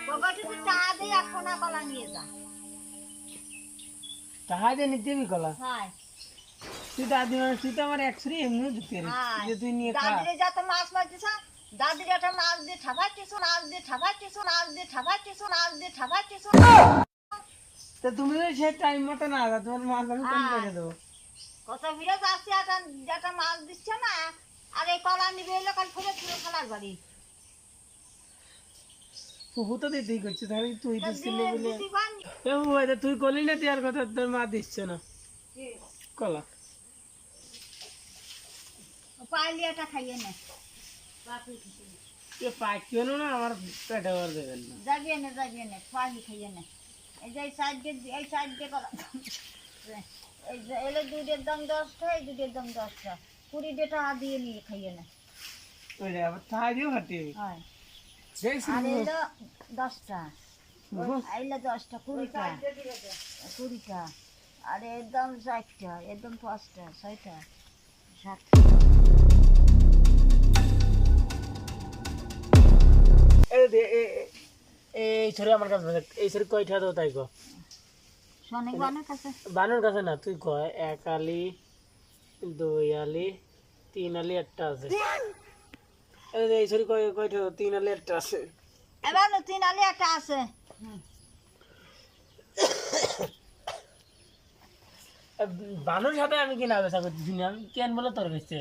পকেটে তো টাকা দিয়ে 1 কোনা কলা নিয়ে যা। টাকা দিয়ে নিতে দিবি কলা? হ্যাঁ তুই দাদি মানে তুই তো আমার একশো এমনি দিতে হ্যাঁ যে তুই নিয়ে খা। দাদিরে যত মাছ মারছিস দাদির একটা মাছ দিয়ে ঠাপাচ্ছিস মাছ দিয়ে ঠাপাচ্ছিস মাছ দিয়ে ঠাপাচ্ছিস মাছ দিয়ে ঠাপাচ্ছিস। তা তুমি তো সে টাইম মতো না আসা, তোমার মাছ আমি কোন করে দেবো? কত ভিড়ে যাচ্ছি একটা মাছ দিচ্ছে না আর এই কলা নিবে এলো কাল ফেলে তুলে খেলার বাড়ি। ফুফু তো দিতেই করছে, তাহলে তুই তা দিচ্ছিলি বলে। দিদি পাননি। এ ফুফু, এটা তুই করলি না দেওয়ার কথা, তোর মা দিচ্ছে না কলা। পাইলি এটা খাইয়ে নে এ পাকিও না আমার পেটে ভর দেবেন না। যাবিয়ে নে পাইলি খাইয়ে নে। এই যে এই সাইড দিয়ে কলা এই যে এলো দুধের দাম 10টা এই দুধের দাম 10টা 20 টাকা দিয়ে নিয়ে খাইয়ে নে। ওই রে আবার থাই দিও হাঁটিয়ে হয় দেখছি আর এলো 10টা এলো 10টা 20টা 20টা আর এর দাম 60টা এর দাম 5টা 6টা 7টা। এই ছড়ি আমার কাছে এই ছড়ি কয়টা দেবো তাই কো? শোনে বানের কাছে বানুর কাছে না, তুই কয় 1 আলি 2 আলি 3 আলি একটা আছে। এই ছড়ি কয়টা 3 আলি একটা আছে। এবার 3 আলি একটা আছে। বানুর সাথে আমি কি না বেচা করতেছি না, আমি কেন বলে তোর কাছে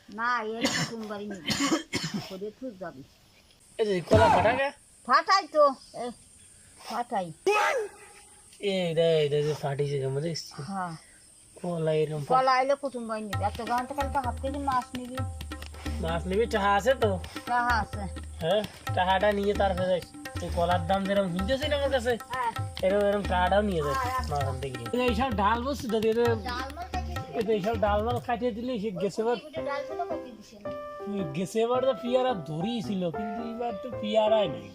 না এর সোমবারই নিবি করে তুই যাবি। এই যে কলা ফাটাকে ফাটাই তো ফাটাই এই যে ফাটিছে কেমন দেখছি। হ্যাঁ কলা এরকম কলা আইলে কুটুম্বাই নিবি এত গানটা কাল তো 1/2 কেজি মাছ নিবি। মাছ নিবি, টাকা আছে তো? টাকা আছে হ্যাঁ, টাকাটা নিয়ে তারপরে যাই। তুই কলার দাম যেরকম কিনতেছিস আমার কাছে হ্যাঁ এরকম টাকাটাও নিয়ে যাই মাছ আনতে গিয়ে। এইসব ডাল বসছি তো ডাল মাছ কাটিয়ে এইসব ডাল মাল কাটিয়ে দিলে সে গেছে এবার ডাল গুলো কাটিয়ে দিছে না। গেছে এবার তো পিয়ারা ধরিয়েছিল, কিন্তু এবার তো পিয়ারাই নেই।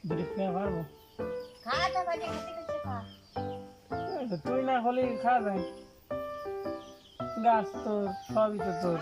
দুটো পেয়ারা পারবো? খাটা বাজে খেতে খেতে খা। তুই না হলে খাওয়া যায়, গাছ তো সবই তো তোর।